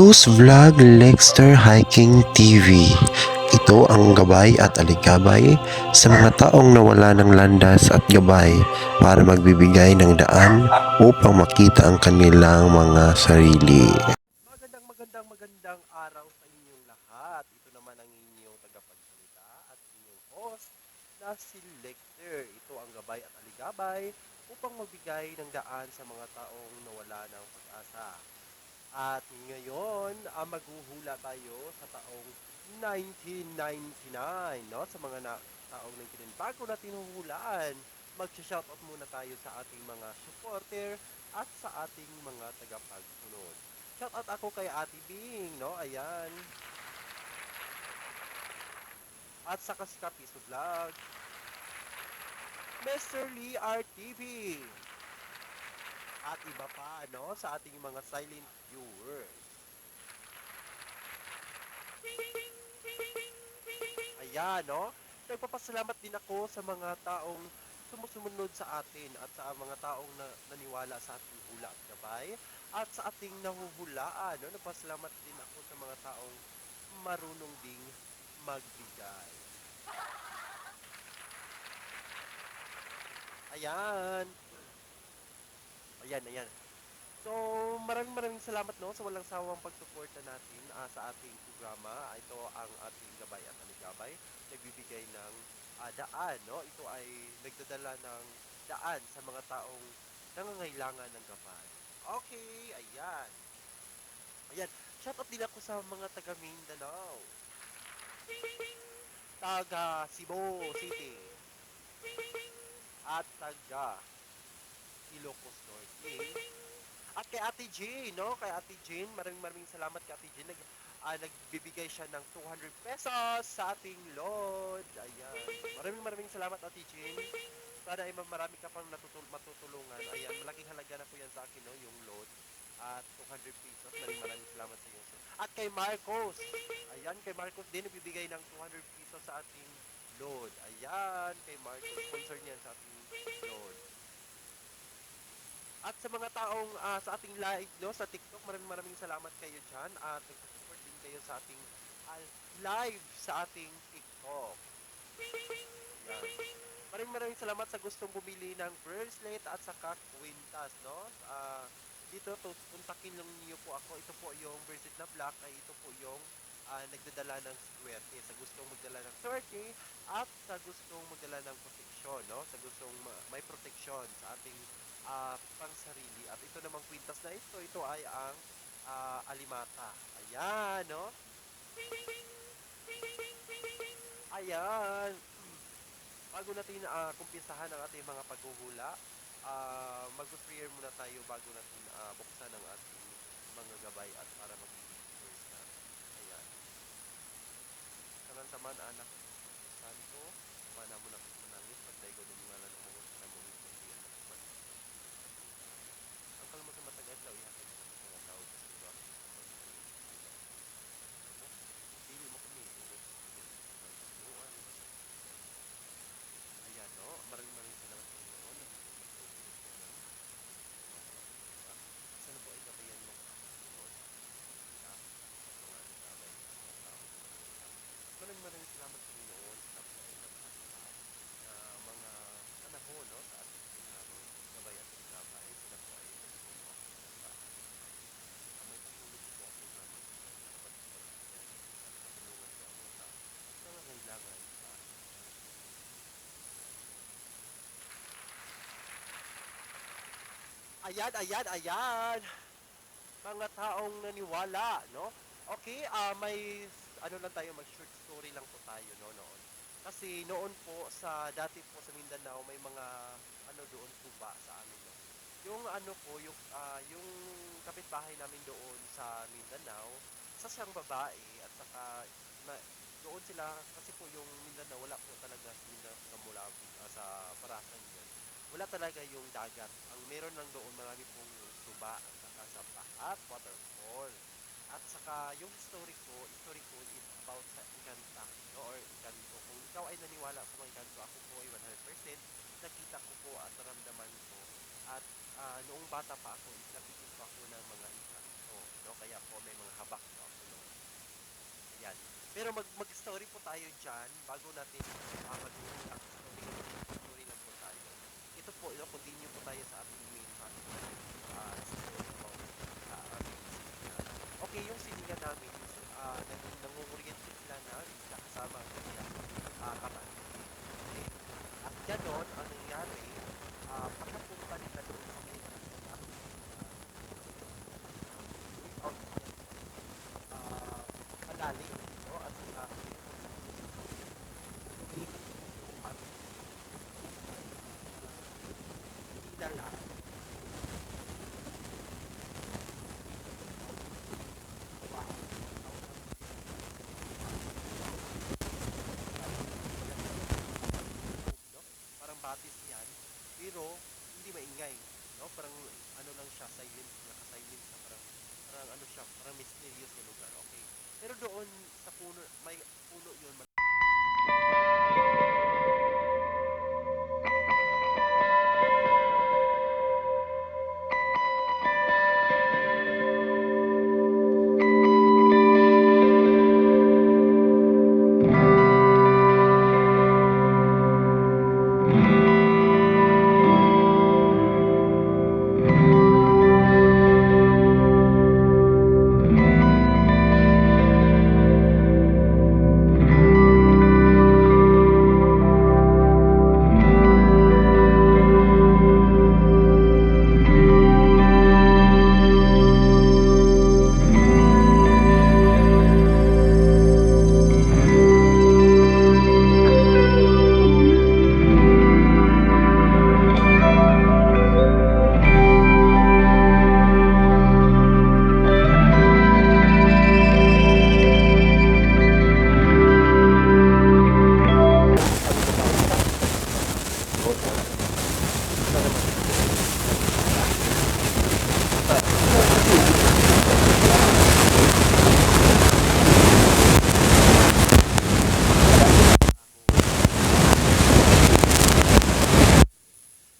Marcos Vlog Lexter Hiking TV. Ito ang gabay at alikabay sa mga taong nawala ng landas at gabay para magbibigay ng daan upang makita ang kanilang mga sarili. Magandang araw sa inyong lahat. Ito naman ang inyong tagapagsalita at inyong host na si Lecter. Ito ang gabay at aligabay upang magbigay ng daan sa mga taong nawala ng pag-asa. At ngayon, maghuhula tayo sa taong 1999, no? Sa mga taong 1999. Bago natin huhulaan, mag-shoutout muna tayo sa ating mga supporter at sa ating mga tagapagsunod. Shoutout ako kay Ate Bing, no? Ayan. At sa Kapiso Vlog, Mr. Lee RTV. At iba pa, no? Sa ating mga silent viewers. Ayan, no? Nagpapasalamat din ako sa mga taong sumusunod sa atin at sa mga taong naniwala sa ating hula at gabay at sa ating nahuhulaan, no? Nagpapasalamat din ako sa mga taong marunong ding magbigay. Ayan. Ayan. So, maraming salamat no sa walang sawang pagsuporta natin sa ating programa. Ito ang ating gabay at aligabay. Nagbibigay ng daan, no? Ito ay nagdadala ng daan sa mga taong nangangailangan ng gabay. Okay, ayan. Ayan, shoutout din ako sa mga taga Mindanao, taga Cebu City, at taga Ilocos Norte. At kay Ate Jean, no? Kay Ate Jean, maraming salamat kay Ate Jean. Nagbibigay siya ng 200 pesos sa ating load. Ayan. Maraming salamat Ate Jean. Sana ay marami ka pang matutulungan. Ayan, malaking halaga na po yan sa akin, no? Yung load. At 200 pesos. Maraming salamat sa iyo. At kay Marcos. Ayan, kay Marcos din, nagbibigay ng 200 pesos sa ating load. Ayan, kay Marcos. Sponsor niyan sa ating load. At sa mga taong sa ating live no sa TikTok, maraming salamat kayo diyan at nag-support din kayo sa ating live sa ating TikTok. Yan. Maraming salamat sa gustong bumili ng bracelet at saka kwintas, no? Dito puntakin lang niyo po ako. Ito po yung bracelet na black ay ito po yung nagdadala ng swerte. Sa gustong magdala ng swerte at sa gustong magdala ng proteksyon, no? Sa gustong may proteksyon sa ating pangsarili. At ito namang kwintas na ito ay ang alimata. Ayan, no? Ayan. Bago natin kumpisahan ang ating mga paghuhula, mag-prayer muna tayo bago natin buksan ang ating mga gabay at para mag-first na. Ayan. Kanan saman anak santo, mana mo na manangis, pagdaigo ng mga lan umungos na mo yung pagdiyan na kuman. Ang kalmo sa matagal daw, ihatid sa mga tao sa iba. Dili mo kami, umungos. Ayan, no? Maraming salamat sa inyo. Sana po ay gabayan mo ang Panginoon sa mga nagabay sa mga tao. Maraming salamat sa Panginoon sa mga panahon no, sa ating gabay at gabay. Sila po ay nagtulong ako sa may patuloy po ako na magpapagbigay at matulungan ko ang mga nangangailangan sa ayan. Mga taong naniwala, no? Okay, may ano lang tayo, mag-short story lang po tayo, no, noon. Kasi noon po sa dati po sa Mindanao may mga ano doon tuba sa amin, no. Yung ano po, yung kapitbahay namin doon sa Mindanao, sa siyang babae at saka na, doon sila kasi po yung Mindanao wala po talaga sa Mindanao sa mula sa Parasan yan. Wala talaga yung dagat. Ang meron lang doon marami pong tuba at saka sapa at waterfall. At saka yung history ko is about sa Encanto, no? Or Encanto. Kung ikaw ay naniwala sa mga Encanto, ako po ay 100%. Nakita ko po at naramdaman ko. At noong bata pa ako, is nakikita ako ng mga Encanto. po, no? Kaya po may mga habak po ako noon. Ayan. Pero mag-story po tayo dyan bago natin mag-story. Story lang po tayo. Ito po, continue po tayo sa ating main topic. Sa story po. Aming sinihan. Okay, yung sinihan namin, nangunguryente sila na kasama ang kanyang kapatid. Okay? At ganon, ang nangyari, pagkapunta nila doon sa may uh, malalim, no? At kilala no? Parang batis yan, pero hindi maingay, no? Parang ano lang siya, silent, naka-silent siya, parang ano siya, parang mysterious na lugar, okay? Pero doon sa puno, may puno yun,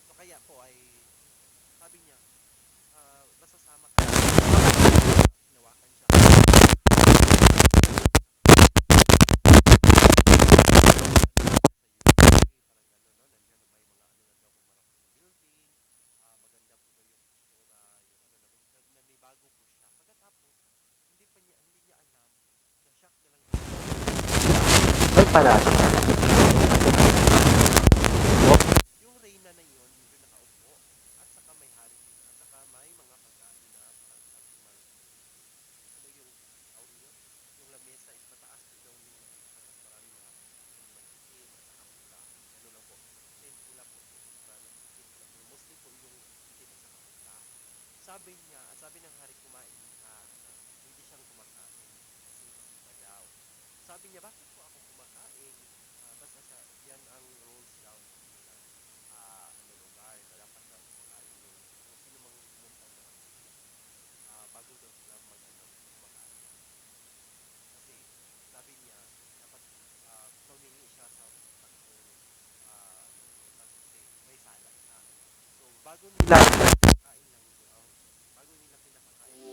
so kaya po ay, sabi niya, basta sama ka. Hinawakan siya. Parang gano'n, no? Nandiyan na may mga ano na daw, kung marami ng building, maganda po daw yung itsura, yung ano na may bago po siya. Pagkatapos, hindi niya alam, na-shock na lang siya. Ay, pala. Yung Reyna na yun, yung nakaupo, at saka may hari, at saka may mga pagkain na parang sabi man, ano yung tawag yun? Yung lamesa is mataas po daw yung tapos maraming mga itim at saka pula. Ano lang po, same pula po, marami itim lang po. Mostly po yung itim at saka pula. Sabi niya, at sabi ng hari, kumain ka. Hindi siyang kumakain kasi isip daw. Sabi niya, bakit po ako kumakain? Basta siya, yan ang rules daw sa kanilang ano, lugar na dapat daw kumakain yung kung sino mang pumunta sa bago daw sila kumakain. Kasi sabi niya, dapat mamingi siya sa tatlong kasi may sala siya. So, bago nila kain lang, bago nila pinakakain,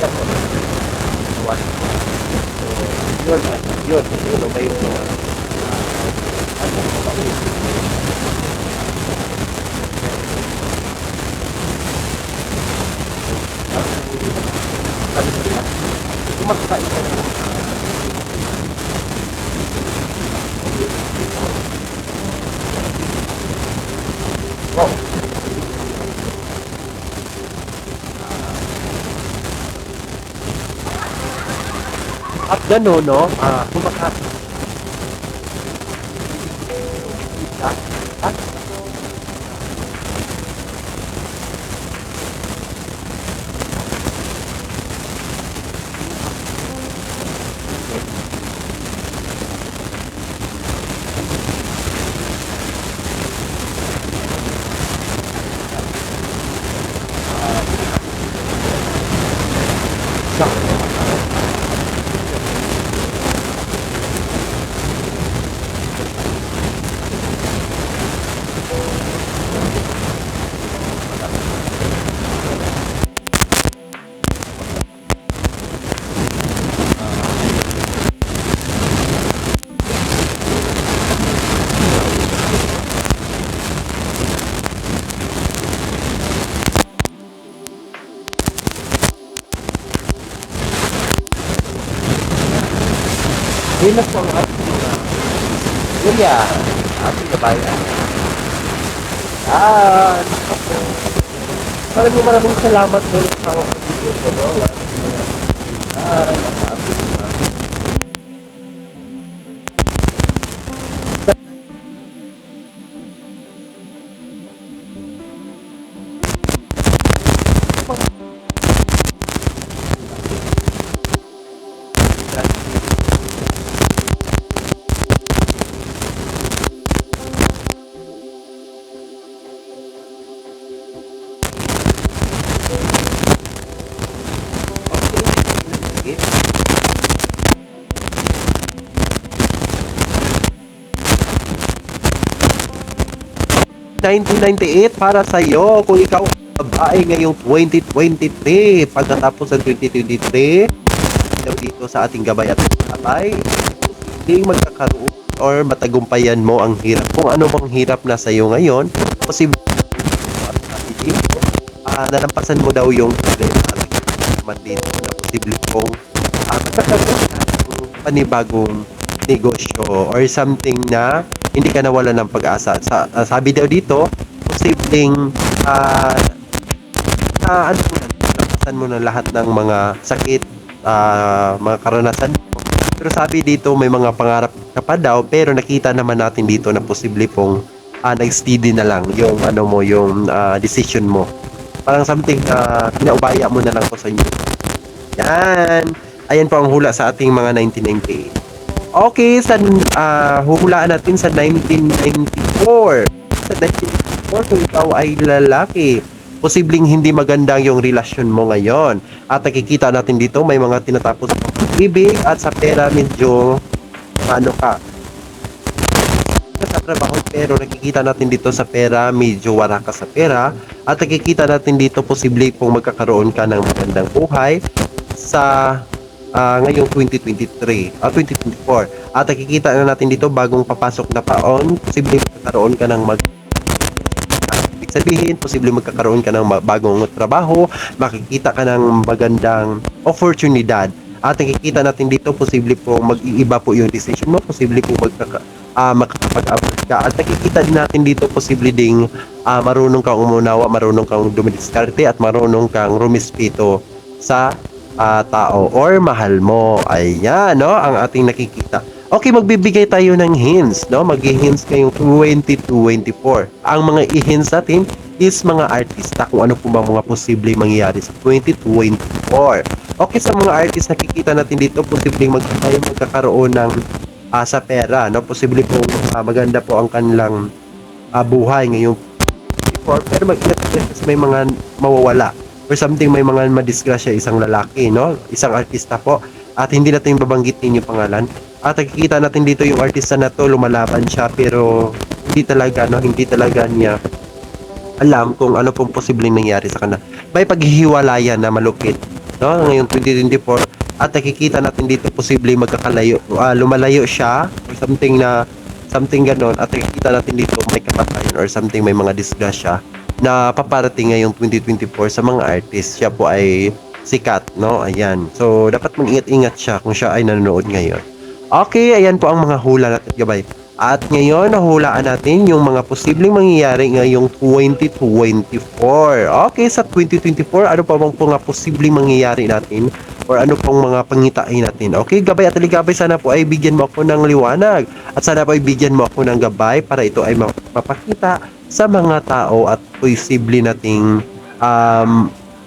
Yan po. One. So, yun, yun. Yun, may yung mga ano, kumakain ka na. Wow. At gano'n, no? Kumakain ka. At sa 'yun lang po ang ating kuya, ating kabayan. Ako. Maraming salamat ulit sa mga video ko, no? Okay. 1998 para sa iyo kung ikaw ang babae ngayong 2023 pagkatapos ng 2023 dito sa ating gabay at patay hindi magkakaroon or matagumpayan mo ang hirap kung ano bang hirap na sa iyo ngayon posible nalampasan mo daw yung naman dito na posible kong magkakaroon ng panibagong negosyo or something na hindi ka nawala ng pag-asa. Sabi daw dito, posibleng nalampasan mo na lahat ng mga sakit, mga karanasan mo. Pero sabi dito, may mga pangarap ka pa daw, pero nakita naman natin dito na posible pong nag-steady na lang yung ano mo, yung decision mo. Parang something pinaubaya mo na lang ko sa inyo. Yan. Ayan po ang hula sa ating mga 1998. Okay, huhulaan natin sa 1994. Sa 1994, kung ikaw ay lalaki, posibleng hindi maganda yung relasyon mo ngayon. At nakikita natin dito, may mga tinatapos ng pag-ibig at sa pera medyo, ano ka, sa trabaho pero nakikita natin dito sa pera, medyo wala ka sa pera. At nakikita natin dito, posible pong magkakaroon ka ng magandang buhay sa ngayong 2023 2024 at nakikita na natin dito bagong papasok na taon posible magkakaroon ka ng ibig sabihin posible magkakaroon ka ng bagong trabaho makikita ka ng magandang oportunidad at nakikita natin dito posible po mag-iiba po yung decision mo posible po makakapag-abot ka at nakikita din natin dito posible ding marunong kang umunawa marunong kang dumidiskarte at marunong kang rumispeto sa tao or mahal mo. Ayan, no? Ang ating nakikita. Okay, magbibigay tayo ng hints, no? Mag-hints ngayong 2024. Ang mga i-hints natin is mga artista kung ano po ba mga posible mangyayari sa 2024. Okay, sa mga artist nakikita natin dito, posibleng magkakaroon ng sa pera, no? Posible po maganda po ang kanilang buhay ngayong 2024. Pero may mga mawawala or something may mga madisgrasya isang lalaki, no? Isang artista po. At hindi natin babanggitin yung pangalan. At nakikita natin dito yung artista na to, lumalaban siya pero hindi talaga, no? Hindi talaga niya alam kung ano pong posibleng nangyari sa kanya. May paghihiwalayan na malupit no? Ngayong 2024 at nakikita natin dito posibleng lumalayo siya or something ganon at nakikita natin dito may kamatayan or something may mga disgrasya na paparating ngayong 2024 sa mga artist. Siya po ay sikat, no? Ayan. So, dapat mag-ingat-ingat siya kung siya ay nanonood ngayon. Okay, ayan po ang mga hula natin, gabay. At ngayon, nahulaan natin yung mga posibleng mangyayari ngayong 2024. Okay, sa 2024, ano pa bang po nga posibleng mangyayari natin? Or ano pong mga pangitain natin? Okay, gabay at aligabay, sana po ay bigyan mo ako ng liwanag. At sana po ay bigyan mo ako ng gabay para ito ay mapakita sa mga tao at posible nating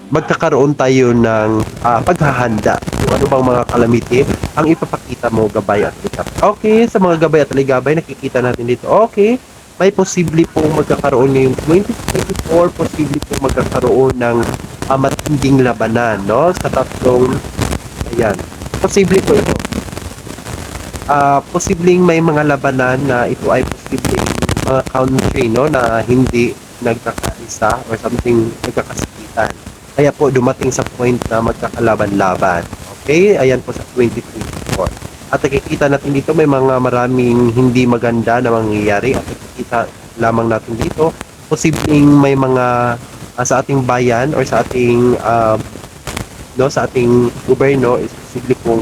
magkakaroon tayo ng paghahanda kung ano bang mga calamity ang ipapakita mo, gabay at ligabay. Okay, sa mga gabay at ligabay, nakikita natin dito. Okay, may posible pong magkakaroon ngayong 2024, posible pong magkakaroon ng matinding labanan, no? Sa tatlong, ayan, posible po ito. Posibleng may mga labanan na ito ay posibleng mga country, no, na hindi nagkakaisa or something nagkakasakitan. Kaya po dumating sa point na magkakalaban-laban. Okay? Ayan po sa 2024. At nakikita natin dito may mga maraming hindi maganda na mangyayari at nakikita lamang natin dito posibleng may mga sa ating bayan or sa ating no, sa ating gobyerno is posible pong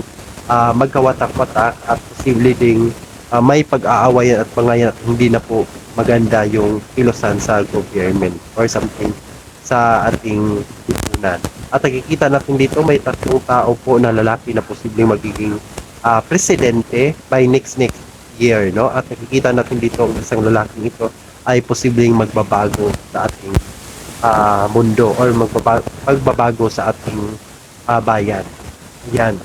magkawatak-watak at posible ding may pag-aawayan at pangayan at hindi na po maganda yung kilosan sa government or something sa ating lipunan. At nakikita natin dito may tatlong tao po na lalaki na posibleng magiging presidente by next year, no? At nakikita natin dito ang isang lalaking ito ay posibleng magbabago sa ating mundo or magbabago sa ating bayan. Yan.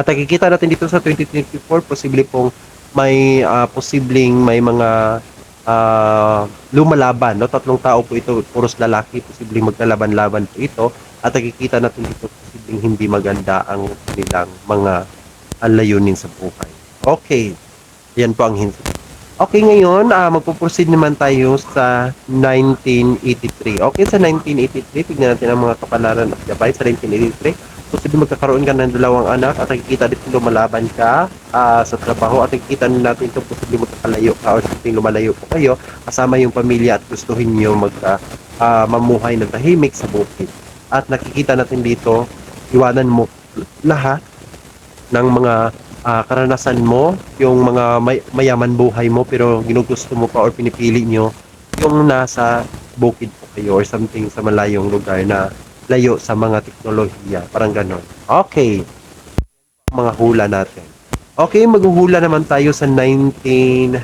At nakikita natin dito sa 2024, posible pong may posibleng may mga lumalaban, no? Tatlong tao po ito, puros lalaki, posibleng maglalaban-laban po ito. At nakikita natin dito posibleng hindi maganda ang kanilang mga layunin sa buhay. Okay. Yan po ang hint. Okay, ngayon, magpo-proceed naman tayo sa 1983. Okay, sa 1983, tignan natin ang mga kapalaran at gabay sa 1983. Posible magkakaroon ka ng dalawang anak at nakikita dito lumalaban ka sa trabaho at nakikita natin ito posible magkakalayo ka o something lumalayo po kayo kasama yung pamilya at gustuhin nyo mamuhay ng tahimik sa bukid. At nakikita natin dito, iwanan mo lahat ng mga karanasan mo, yung mga mayaman buhay mo pero ginugusto mo pa or pinipili nyo yung nasa bukid po kayo or something sa malayong lugar na layo sa mga teknolohiya, parang ganon. Okay, mga hula natin. Okay, maghuhula naman tayo sa 1995.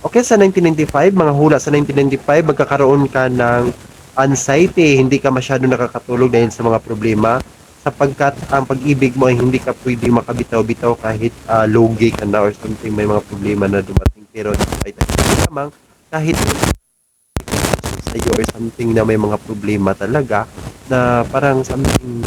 Okay, sa 1995, mga hula sa 1995, magkakaroon ka ng anxiety, hindi ka masyado nakakatulog dahil sa mga problema sapagkat ang pag-ibig mo ay hindi ka pwede makabitaw-bitaw kahit logi ka na or something, may mga problema na dumating pero ay lamang kahit sa'yo or something na may mga problema talaga na parang something na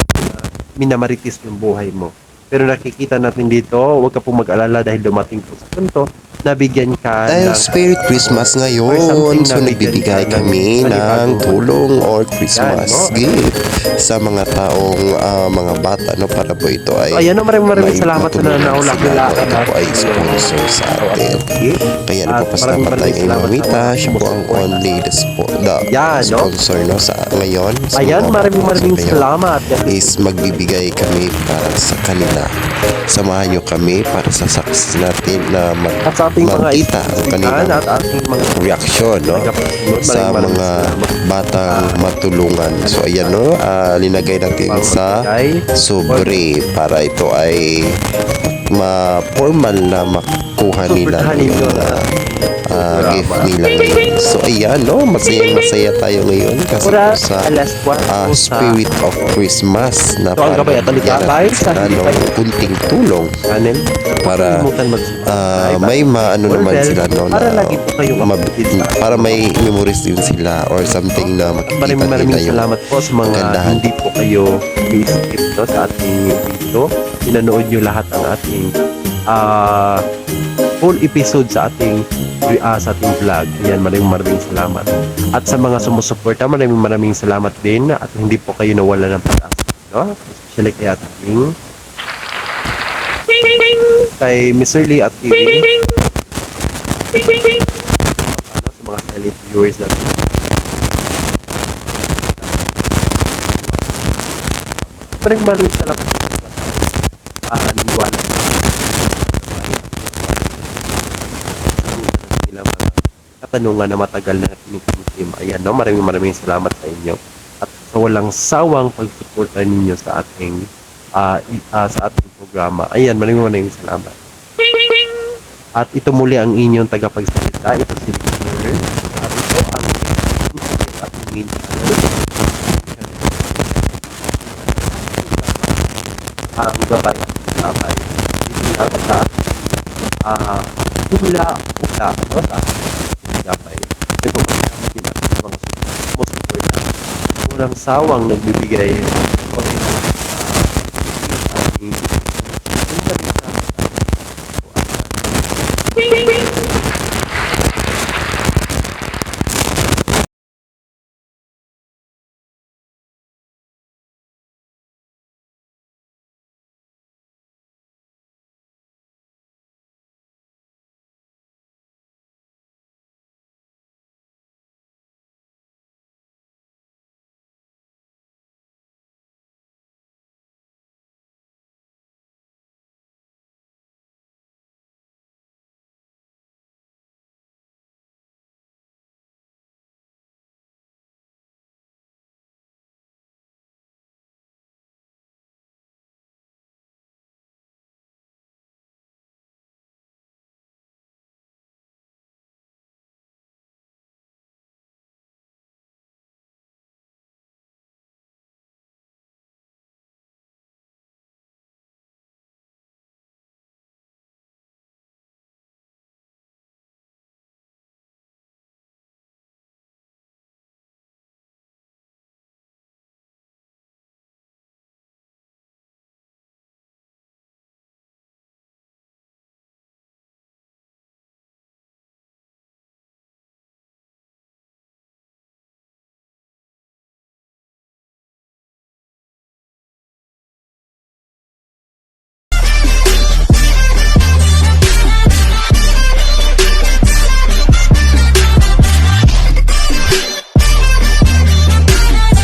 minamaritis yung buhay mo. Pero nakikita natin dito, huwag ka pong mag-alala dahil dumating po sa punto nabigyan ka Dahil Spirit Christmas ngayon, so nagbibigay kami ng tulong or Christmas gift sa mga taong mga bata, no, para po ito ay ayan, maraming salamat sa nanaulak nila. Ito po ay sponsor sa atin. Kaya nagpapasalamat tayo kay Mamita. Siya po ang only sponsor, no, sa ngayon. Ayan, maraming salamat. Is magbibigay kami para sa kanila. Samahan nyo kami para sa success natin na makita ang kanilang reaksyon, no, sa mga batang matulungan. So ayan, no, linagay natin sa sobre para ito ay ma-formal na makuha nila yung gift nila ngayon. So ayan, no, masaya tayo ngayon kasi po sa Spirit of Christmas na parang kunting tulong para may maano naman sila, no, para may memories din sila or something na makikita nila yung salamat po sa mga hindi po kayo i-skip, no, sa ating video. Pinanood nyo lahat ang ating full episode sa ating sa ating vlog. Ayan, maraming salamat. At sa mga sumusuporta, maraming salamat din at hindi po kayo nawala ng pag-asa, no? Especially kay ating kay Mr. Lee at TV. Ano, sa mga silent viewers natin. Maraming salamat sa naniwala nilang mga katanungan na matagal na tinikim. Ayan, no? Maraming salamat sa inyo. At sa walang sawang pagsuporta ninyo sa ating sa ating programa. Ayan, maraming salamat. At ito muli ang inyong tagapagsalita. Ito si Victor. At ito ang ating main channel. Ang gabay at gabay. Dito lang sa hula, no? Sa gabay. May pagkakama din at mga sumusuporta. Walang sawang nagbibigay o ating